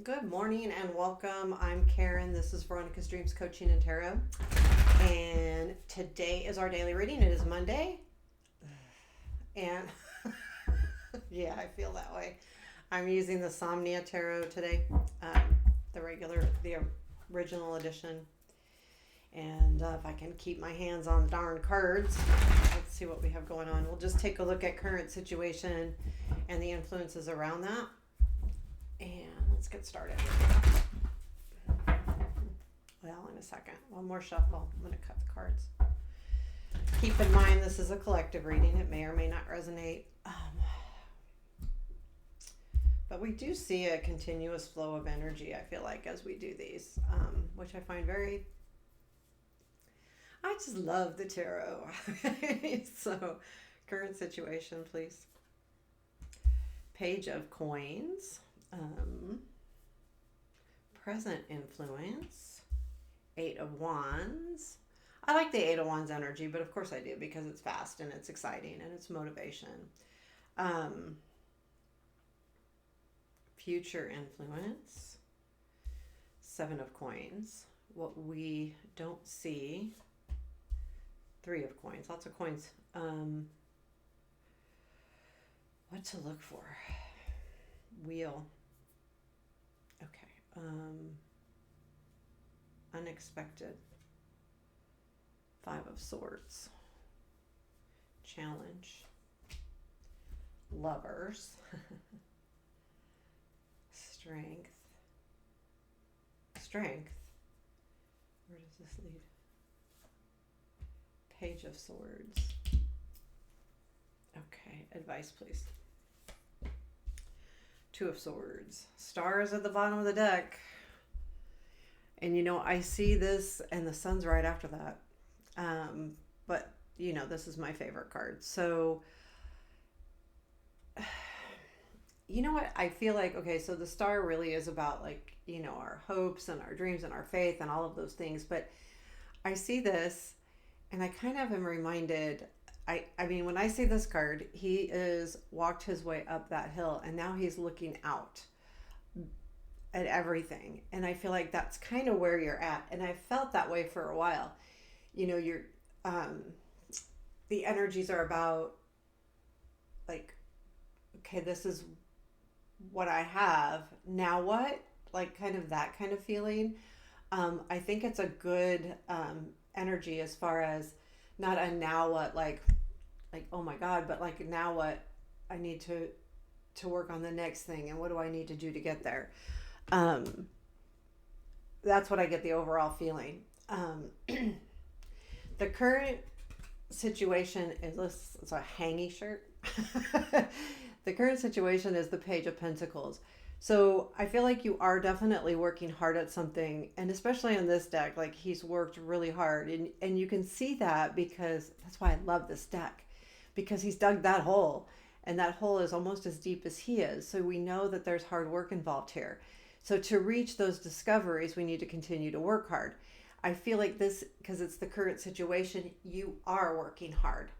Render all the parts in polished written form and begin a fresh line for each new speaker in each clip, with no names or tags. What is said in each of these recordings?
Good morning and welcome. I'm Karen. This is Veronica's Dreams Coaching and Tarot. And today is our daily reading. It is Monday. And yeah, I feel that way. I'm using the Somnia Tarot today, um, the original edition. And if I can keep my hands on the darn cards, let's see what we have going on. We'll just take a look at current situation and the influences around that. And let's get started. Well, in a second. One more shuffle. I'm going to cut the cards. Keep in mind this is a collective reading. It may or may not resonate. But we do see a continuous flow of energy, I feel like, as we do these, which I find very... I just love the tarot. So, current situation, please. Page of Coins. Present influence. Eight of Wands. I like the Eight of Wands energy, but of course I do because it's fast and it's exciting and it's motivation. Future influence. Seven of Coins. What we don't see. Three of Coins. Lots of coins. What to look for? Wheel. Okay. Unexpected. Five of Swords. Challenge. Lovers. Strength. Strength. Where does this lead? Page of Swords. Okay, advice please. Two of Swords. Stars at the bottom of the deck. And I see this and the sun's right after that. But this is my favorite card. So, you know what? I feel like, okay, so the star really is about our hopes and our dreams and our faith and all of those things. But I see this and I kind of am reminded, I mean, when I see this card, he is walked his way up that hill and now he's looking out at everything. And I feel like that's kind of where you're at. And I felt that way for a while. You're, the energies are about okay, this is what I have. Now what? Like kind of that kind of feeling. I think it's a good, energy as far as not a now what, like oh my god, but now what, I need to work on the next thing and what do I need to do to get there. That's what I get the overall feeling. The current situation is this. It's a hangy shirt. The current situation is the Page of Pentacles. So I feel like you are definitely working hard at something, and especially on this deck, he's worked really hard, and you can see that because that's why I love this deck, because he's dug that hole, and that hole is almost as deep as he is. So we know that there's hard work involved here. So to reach those discoveries, we need to continue to work hard. I feel like this, because it's the current situation, you are working hard.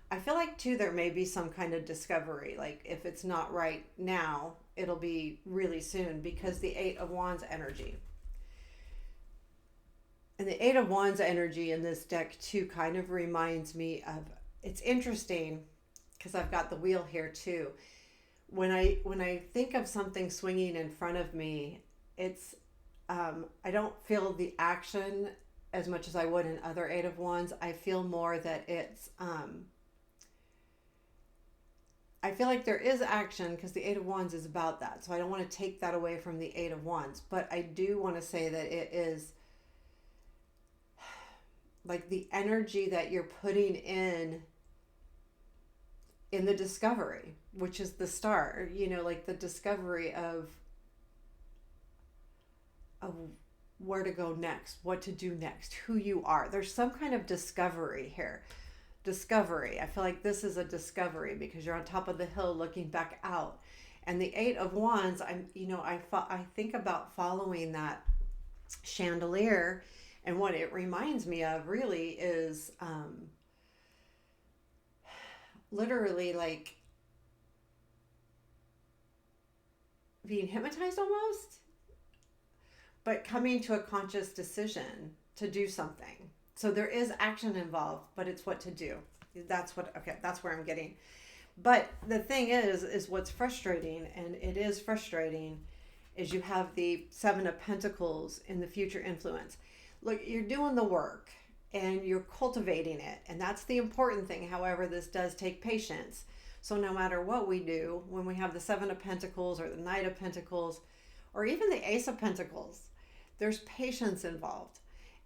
I feel like too there may be some kind of discovery, if it's not right now, it'll be really soon, because the Eight of Wands energy. And the Eight of Wands energy in this deck too kind of reminds me of, it's interesting because I've got the wheel here too. When I think of something swinging in front of me, it's I don't feel the action as much as I would in other Eight of Wands. I feel more that it's I feel like there is action because the Eight of Wands is about that. So I don't want to take that away from the Eight of Wands. But I do want to say that it is the energy that you're putting in the discovery, which is the star, the discovery of where to go next, what to do next, who you are. There's some kind of discovery here. Discovery. I feel like this is a discovery because you're on top of the hill looking back out. And the Eight of Wands, I think about following that chandelier, and what it reminds me of really is literally being hypnotized almost. but coming to a conscious decision to do something. So there is action involved, but it's what to do. That's where I'm getting. But the thing is what's frustrating, and it is frustrating, is you have the Seven of Pentacles in the future influence. Look, you're doing the work and you're cultivating it, and that's the important thing. However, this does take patience. So no matter what we do, when we have the Seven of Pentacles or the Knight of Pentacles or even the Ace of Pentacles, there's patience involved.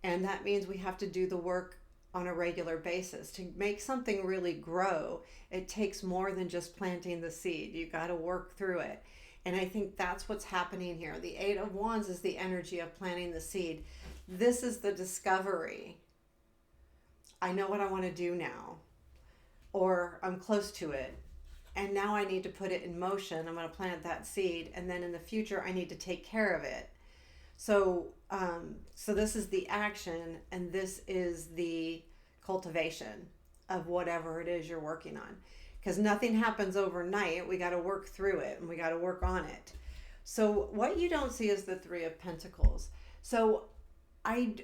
And that means we have to do the work on a regular basis. To make something really grow, it takes more than just planting the seed. You got to work through it. And I think that's what's happening here. The Eight of Wands is the energy of planting the seed. This is the discovery. I know what I want to do now, or I'm close to it. And now I need to put it in motion. I'm going to plant that seed. And then in the future, I need to take care of it. So this is the action, and this is the cultivation of whatever it is you're working on. Because nothing happens overnight. We got to work through it, and we got to work on it. So what you don't see is the Three of Pentacles. So I'm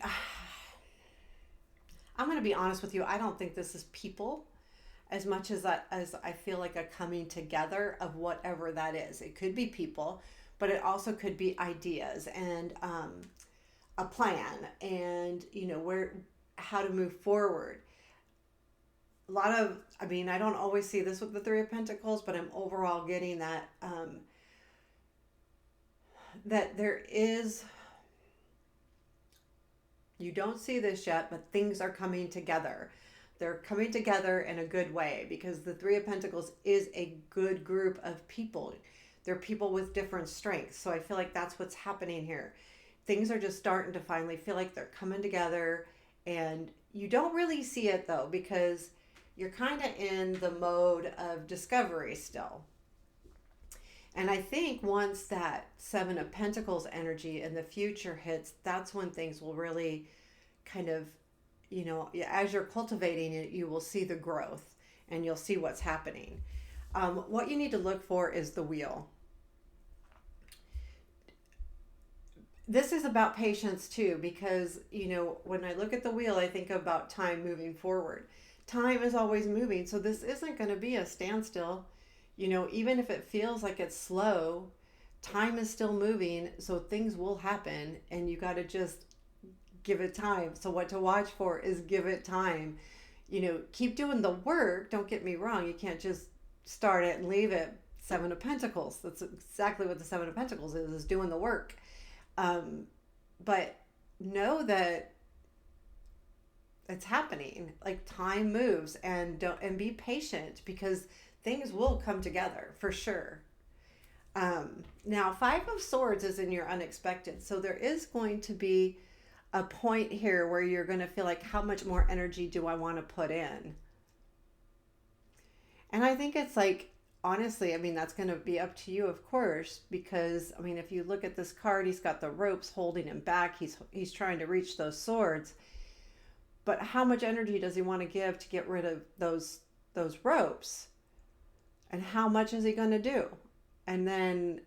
going to be honest with you. I don't think this is people as much as I feel like a coming together of whatever that is. It could be people, but it also could be ideas and a plan, and how to move forward. A lot of, I don't always see this with the Three of Pentacles, but I'm overall getting that that there is, you don't see this yet, but things are coming together. They're coming together in a good way, because the Three of Pentacles is a good group of people. They're people with different strengths. So I feel like that's what's happening here. Things are just starting to finally feel like they're coming together, and you don't really see it though, because you're kind of in the mode of discovery still. And I think once that Seven of Pentacles energy in the future hits, that's when things will really kind of, as you're cultivating it, you will see the growth and you'll see what's happening. What you need to look for is the wheel. This is about patience too, because, when I look at the wheel, I think about time moving forward. Time is always moving, so this isn't going to be a standstill. Even if it feels like it's slow, time is still moving, so things will happen, and you got to just give it time. So what to watch for is give it time. Keep doing the work. Don't get me wrong. You can't just start it and leave it. Seven of Pentacles. That's exactly what the Seven of Pentacles is doing the work. But know that it's happening. Like, time moves, and be patient, because things will come together for sure. Now, Five of Swords is in your unexpected. So there is going to be a point here where you're going to feel like, how much more energy do I want to put in? And I think it's like, honestly, that's going to be up to you, of course, because, if you look at this card, he's got the ropes holding him back. He's trying to reach those swords. But how much energy does he want to give to get rid of those ropes? And how much is he going to do? And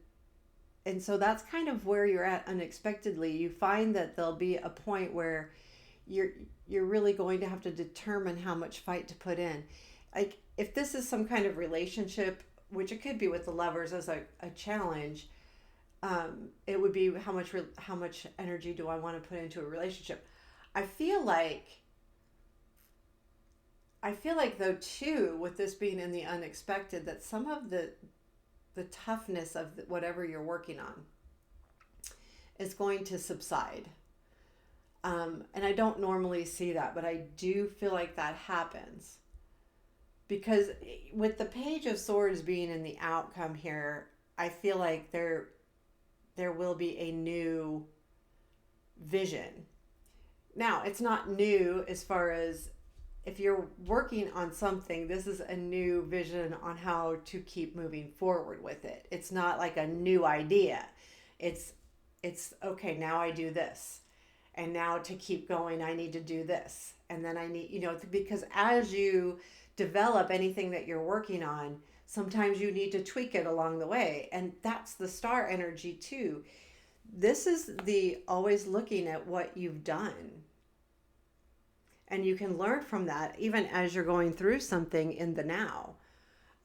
so that's kind of where you're at unexpectedly. You find that there'll be a point where you're really going to have to determine how much fight to put in. Like, if this is some kind of relationship, which it could be with the Lovers as a challenge, it would be how much energy do I want to put into a relationship? I feel like though too, with this being in the unexpected, that some of the toughness of whatever you're working on is going to subside. And I don't normally see that, but I do feel like that happens. Because with the Page of Swords being in the outcome here, I feel like there will be a new vision. Now, it's not new as far as, if you're working on something, this is a new vision on how to keep moving forward with it. It's not like a new idea. It's okay, now I do this. And now to keep going, I need to do this. And then I need, because as you develop anything that you're working on, sometimes you need to tweak it along the way. And that's the star energy too. this is the always looking at what you've done. And you can learn from that even as you're going through something in the now.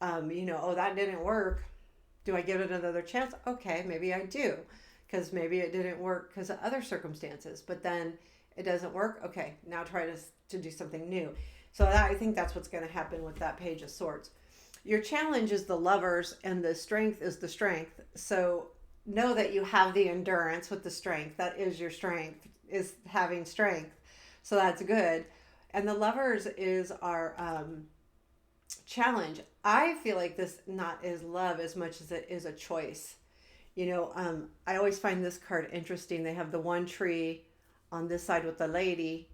Oh, that didn't work. Do I give it another chance? Okay, maybe I do. Because maybe it didn't work because of other circumstances. But then it doesn't work. Okay, now try to do something new. So I think that's what's going to happen with that Page of Swords. Your challenge is the Lovers, and the strength is the strength. So know that you have the endurance with the strength. That is your strength, is having strength. So that's good. And the Lovers is our challenge. I feel like this not is love as much as it is a choice. I always find this card interesting. They have the one tree on this side with the lady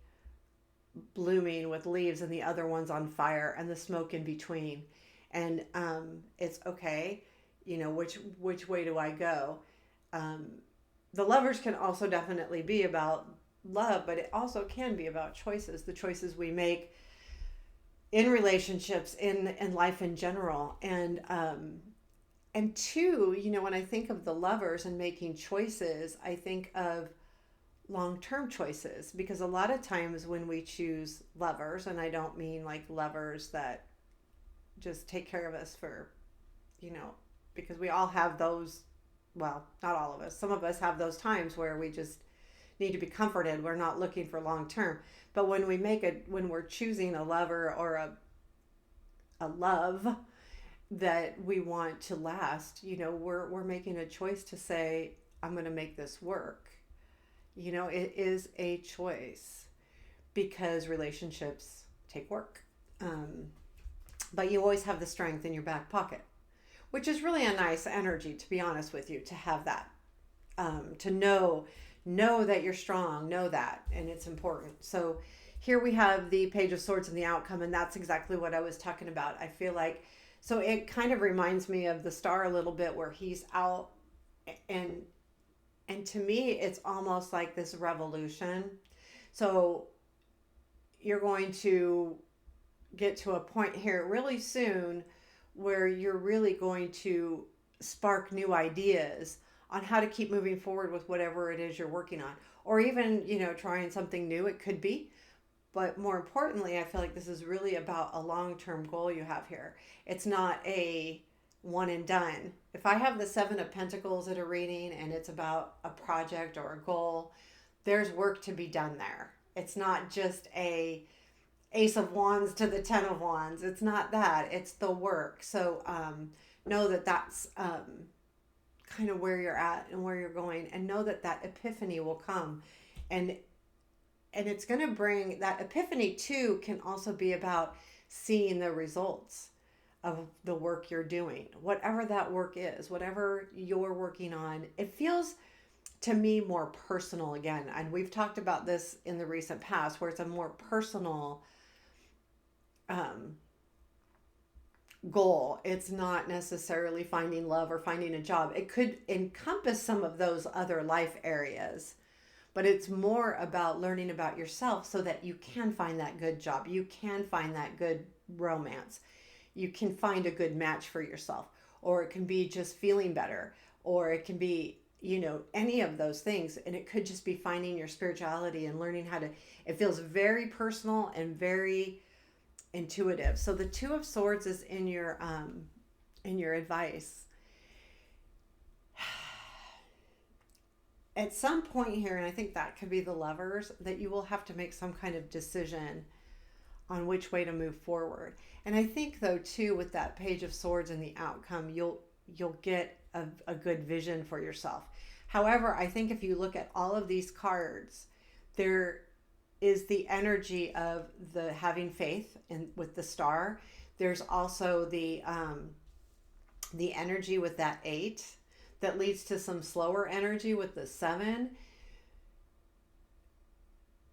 blooming with leaves, and the other one's on fire, and the smoke in between. And it's okay, which way do I go? Um, the Lovers can also definitely be about love, but it also can be about choices, the choices we make in relationships, in life in general. And two, when I think of the Lovers and making choices, I think of long-term choices, because a lot of times when we choose lovers, and I don't mean like lovers that just take care of us for, because we all have those, well, not all of us, some of us have those times where we just need to be comforted. We're not looking for long term. But when we're choosing a lover or a love that we want to last, we're making a choice to say, I'm going to make this work. It is a choice, because relationships take work. But you always have the strength in your back pocket, which is really a nice energy, to be honest with you, to have that, to know that you're strong, know that, and it's important. So here we have the Page of Swords and the outcome, and that's exactly what I was talking about. I feel like, so it kind of reminds me of the Star a little bit, where he's out, and to me, it's almost like this revolution. So you're going to get to a point here really soon where you're really going to spark new ideas on how to keep moving forward with whatever it is you're working on, or even, trying something new. It could be. But more importantly, I feel like this is really about a long-term goal you have here. It's not a one and done. If I have the Seven of Pentacles at a reading and it's about a project or a goal, there's work to be done there. It's not just a Ace of Wands to the Ten of Wands. It's not that. It's the work. So know that that's kind of where you're at and where you're going, and know that epiphany will come. And it's going to bring that epiphany too. Can also be about seeing the results of the work you're doing, whatever that work is, whatever you're working on. It feels to me more personal again. And we've talked about this in the recent past, where it's a more personal goal. It's not necessarily finding love or finding a job. It could encompass some of those other life areas, but it's more about learning about yourself so that you can find that good job. You can find that good romance. You can find a good match for yourself, or it can be just feeling better, or it can be, any of those things. And it could just be finding your spirituality and learning how to, it feels very personal and very intuitive. So the Two of Swords is in your advice. At some point here, and I think that could be the Lovers, that you will have to make some kind of decision on which way to move forward. And I think though too, with that Page of Swords and the outcome, you'll get a good vision for yourself. However, I think if you look at all of these cards, there is the energy of the having faith in with the Star. There's also the energy with that 8 that leads to some slower energy with the 7.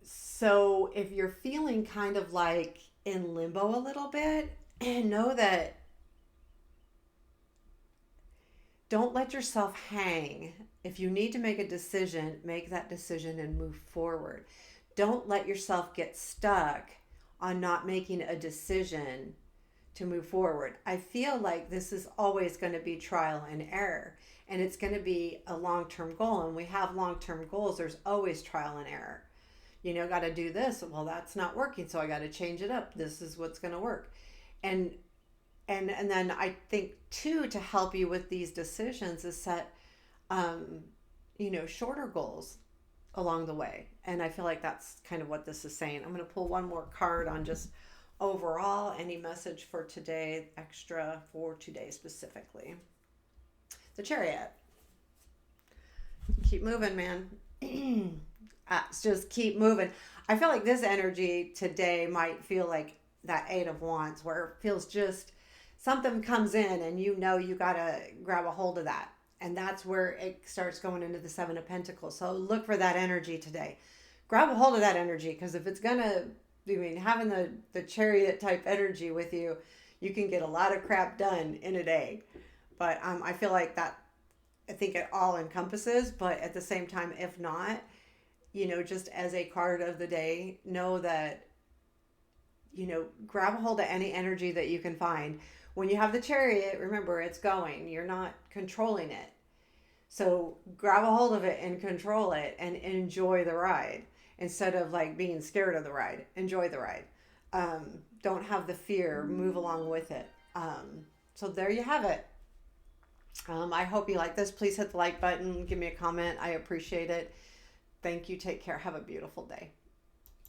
So if you're feeling kind of like in limbo a little bit, and know that don't let yourself hang. If you need to make a decision, make that decision and move forward. Don't let yourself get stuck on not making a decision to move forward. I feel like this is always going to be trial and error. and it's going to be a long-term goal. And we have long-term goals, there's always trial and error. Got to do this. Well, that's not working, so I got to change it up. This is what's going to work. And and then I think too, to help you with these decisions, is set shorter goals along the way. And I feel like that's kind of what this is saying. I'm going to pull one more card on just overall any message for today, extra for today specifically. The Chariot. Keep moving, man. Just keep moving. I feel like this energy today might feel like that Eight of Wands, where it feels just something comes in and you got to grab a hold of that. And that's where it starts going into the Seven of Pentacles. So look for that energy today. Grab a hold of that energy, because if it's going to, having the Chariot type energy with you, you can get a lot of crap done in a day. But I feel like that, I think it all encompasses, but at the same time, if not, just as a card of the day, know that, grab a hold of any energy that you can find. When you have the Chariot, remember, it's going. You're not controlling it. So grab a hold of it and control it and enjoy the ride. Instead of like being scared of the ride, enjoy the ride. Don't have the fear, move along with it. So there you have it. I hope you like this. Please hit the like button, give me a comment. I appreciate it. Thank you. Take care. Have a beautiful day.